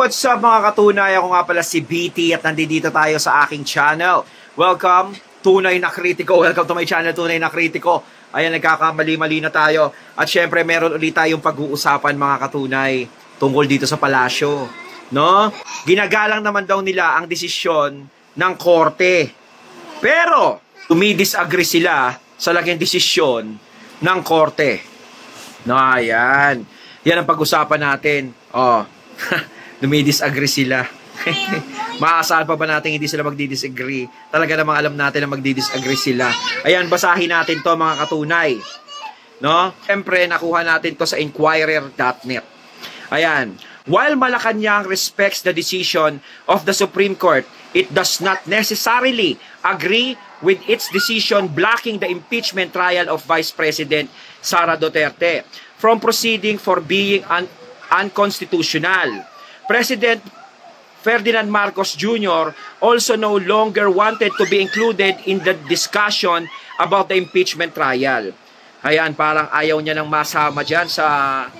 what's up mga katunay? Ako nga pala si BT at nandito tayo sa aking channel. Welcome, Tunay na Kritiko. Welcome to my channel, Tunay na Kritiko. Ayan, nagkakamali-mali na tayo. At syempre, meron ulit tayong pag-uusapan mga katunay tungkol dito sa palasyo. No? Ginagalang naman daw nila ang desisyon ng korte. Pero, tumidisagree sila sa laging desisyon ng korte. No, ayan. Yan ang pag-usapan natin. Oh. Dumidisagree sila. Maaasahan pa ba natin hindi sila magdidisagree? Talaga namang alam natin na magdidisagree sila. Ayan, basahin natin to mga katunay. No? Siyempre, nakuha natin to sa Inquirer.net. Ayan. While Malacanang respects the decision of the Supreme Court, it does not necessarily agree with its decision blocking the impeachment trial of Vice President Sara Duterte from proceeding for being unconstitutional. President Ferdinand Marcos Jr. also no longer wanted to be included in the discussion about the impeachment trial. Ayan, parang ayaw niya nang masama dyan sa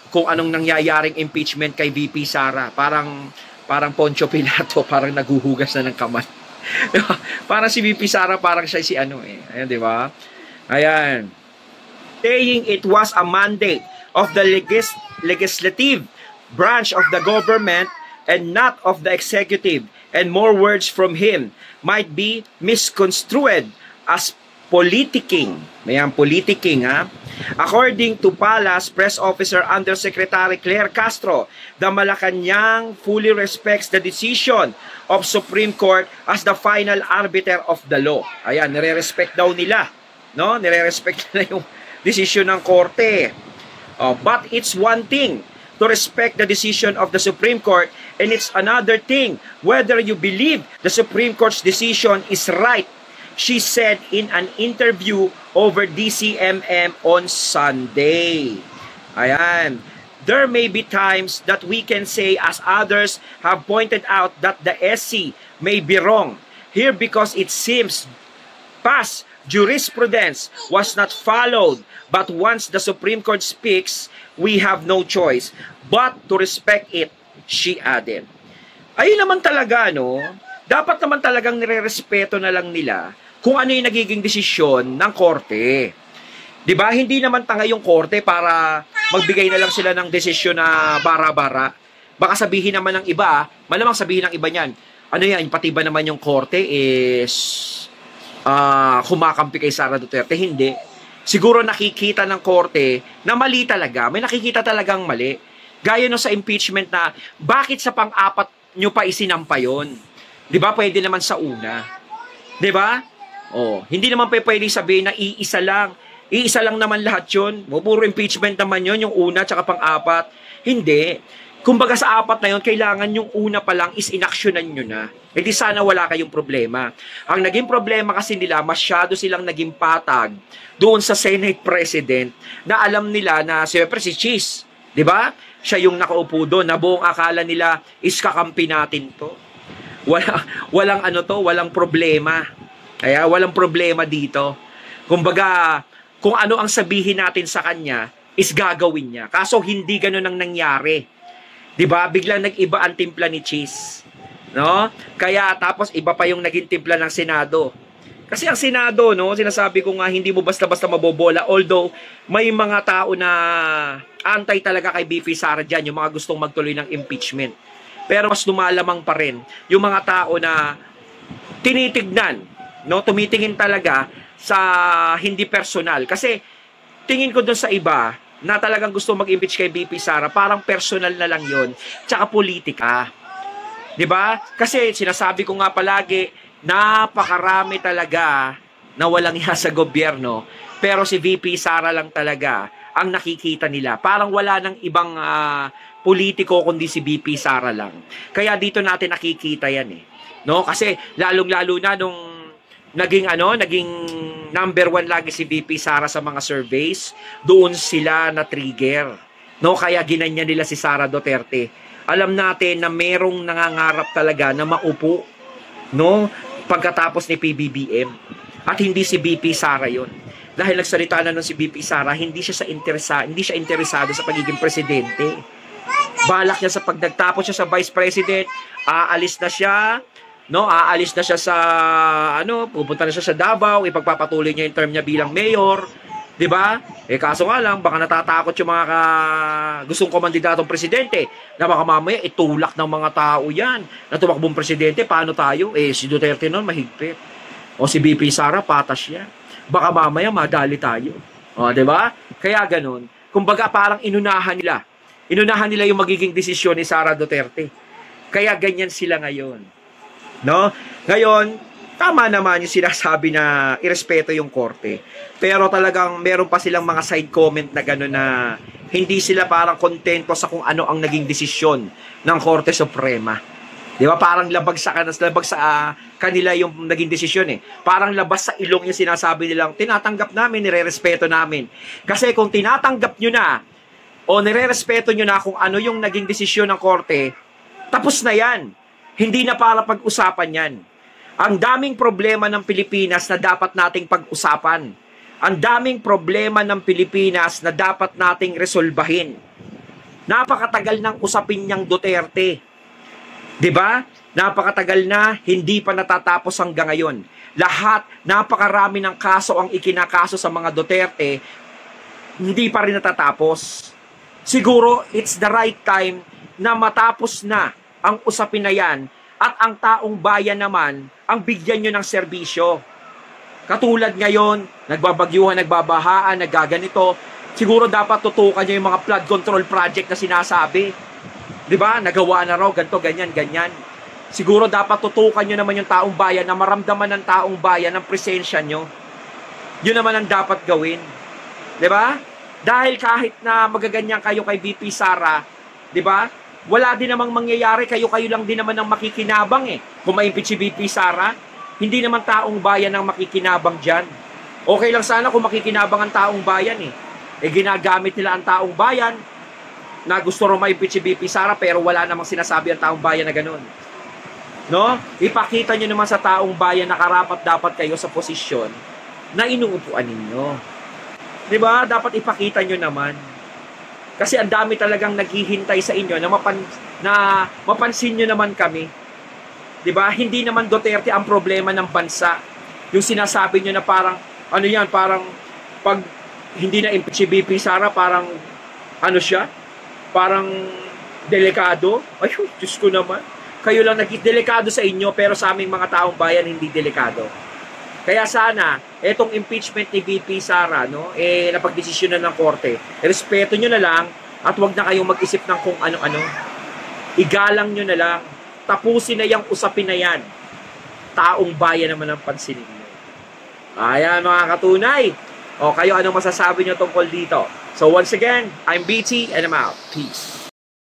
kung anong nangyayaring impeachment kay VP Sara. Parang Poncio Pilato, parang naguhugas na ng kamay. Parang si VP Sara, parang siya si ano eh. Ayan, di ba? Ayan. Saying it was a mandate of the legislative branch of the government and not of the executive, and more words from him might be misconstrued as politicking. Mayang politicking, ha? According to Palace Press Officer Undersecretary Claire Castro, the Malacanang fully respects the decision of Supreme Court as the final arbiter of the law. Ayan, nire-respect daw nila. No? Nire-respect nila yung desisyon ng korte. But it's one thing to respect the decision of the Supreme Court, and it's another thing whether you believe the Supreme Court's decision is right, she said in an interview over DCMM on Sunday. Ayan. There may be times that we can say, as others have pointed out, that the SC may be wrong here because it seems past jurisprudence was not followed, but once the Supreme Court speaks, we have no choice but to respect it, she added. Ayun naman talaga, no? Dapat naman talagang nire-respeto na lang nila kung ano yung nagiging desisyon ng korte. Diba? Hindi naman tanga yung korte para magbigay na lang sila ng desisyon na bara-bara. Baka sabihin naman ng iba, malamang sabihin ng iba niyan, ano yan, pati ba naman yung korte is kumakampi kay Sara Duterte? Hindi. Siguro nakikita ng korte na mali talaga. May nakikita talagang mali. Gaya no sa impeachment na, bakit sa pang-apat nyo pa isinampa yun? Diba? Pwede naman sa una. Diba? Oh, hindi naman pwede sabihin na iisa lang. Iisa lang naman lahat yun. Puro impeachment naman yun, yung una tsaka pang-apat. Hindi. Kumbaga sa apat na yun, kailangan yung una pa lang is inaksyonan nyo na. Hindi sana wala kayong problema. Ang naging problema kasi nila, masyado silang naging patag doon sa Senate President na alam nila na siyempre si Cheese, di ba? Siya yung nakaupo doon na buong akala nila is kakampi natin to. Walang problema. Kaya walang problema dito. Kumbaga, kung ano ang sabihin natin sa kanya, is gagawin niya. Kaso hindi ganun ang nangyari. 'Di ba? Biglang nag-iba ang timpla ni Cheese. No? Kaya tapos iba pa yung naging timpla ng Senado. Kasi ang Senado, no, sinasabi ko nga hindi mo basta-basta mabobola, although may mga tao na antay talaga kay VP Sara diyan, yung mga gustong magtuloy ng impeachment. Pero mas lumalamang pa rin yung mga tao na tinitignan, no, tumitingin talaga sa hindi personal. Kasi tingin ko doon sa iba na talagang gusto mag-impeach kay VP Sara, parang personal na lang yon, tsaka politika. 'Di ba? Kasi sinasabi ko nga palagi, napakarami talaga na walang iya sa gobyerno, pero si VP Sara lang talaga ang nakikita nila. Parang wala nang ibang politiko kundi si VP Sara lang. Kaya dito natin nakikita yan eh. No? Kasi lalong-lalo na nung naging number 1 lagi si VP Sara sa mga surveys, doon sila na trigger. No, kaya ginanya nila si Sara Duterte. Alam natin na merong nangangarap talaga na maupo, no, pagkatapos ni PBBM. At hindi si VP Sara 'yon. Dahil nagsalita na nun si VP Sara, hindi siya interesado sa pagiging presidente. balak niya sa pag nagtapos siya sa Vice President, aalis na siya, no? Aalis na siya sa pupunta na siya sa Davao, ipagpapatuloy niya yung term niya bilang mayor, 'di ba? Kaso nga lang baka natatakot yung mga gustong komandidatong presidente na baka mamaya itulak ng mga tao 'yan. Na tumakbong presidente, paano tayo? Si Duterte noon mahigpit. O si BP Sara patas 'yan. Baka mamaya madali tayo. O, 'di ba? Kaya ganoon. Kumbaga parang inunahan nila yung magiging desisyon ni Sara Duterte. Kaya ganyan sila ngayon. No? Ngayon, tama naman yung sinasabi na irespeto yung korte. Pero talagang meron pa silang mga side comment na gano'n na hindi sila parang kontento sa kung ano ang naging desisyon ng Korte Suprema. Di ba? Parang labag sa kanila yung naging desisyon eh. Parang labas sa ilong yung sinasabi nilang tinatanggap namin, nirerespeto namin. Kasi kung tinatanggap nyo na o nirerespeto nyo na kung ano yung naging desisyon ng korte, tapos na yan. Hindi na para pag-usapan yan. Ang daming problema ng Pilipinas na dapat nating pag-usapan. Ang daming problema ng Pilipinas na dapat nating resolbahin. Napakatagal ng usapin niyang Duterte. 'Di ba? Napakatagal na, hindi pa natatapos hanggang ngayon. Napakarami ng kaso ang ikinakaso sa mga Duterte, hindi pa rin natatapos. Siguro, it's the right time na matapos na ang usapin na yan at ang taong bayan naman ang bigyan nyo ng serbisyo. Katulad ngayon, nagbabagyuhan, nagbabahaan, nagaganito, siguro dapat tutukan nyo yung mga flood control project na sinasabi. Diba? Nagawa na raw, ganito, ganyan, ganyan. Siguro dapat tutukan nyo naman yung taong bayan na maramdaman ng taong bayan ang presensya nyo. Yun naman ang dapat gawin. Diba? Dahil kahit na magaganyan kayo kay BP Sara, diba? Wala din namang mangyayari, kayo lang din naman ang makikinabang eh. Kung ma-impeach si BP Sara, hindi naman taong bayan ang makikinabang dyan. Okay lang sana kung makikinabang ang taong bayan eh. Ginagamit nila ang taong bayan na gusto rin ma-impeach si BP Sara pero wala namang sinasabi ang taong bayan na ganun. No? Ipakita nyo naman sa taong bayan na karapat dapat kayo sa posisyon na inuupuan ninyo. Diba? Dapat ipakita nyo naman. Kasi ang dami talagang naghihintay sa inyo na mapansin nyo naman kami. Diba? Hindi naman Duterte ang problema ng bansa. Yung sinasabi nyo na parang, parang pag hindi na impeach si BP Sara, parang, siya? Parang delikado? Ay, Diyos ko naman. Kayo lang delikado sa inyo, pero sa aming mga taong bayan, hindi delikado. Kaya sana, etong impeachment ni BP Sara, napagdesisyonan ng korte, respeto nyo na lang at wag na kayong mag-isip ng kung ano-ano. Igalang nyo na lang. Tapusin na yung usapin na yan. Taong bayan naman ang pansinin nyo. Ayan mga katunay. O kayo, anong masasabi nyo tungkol dito? So once again, I'm BT and I'm out. Peace.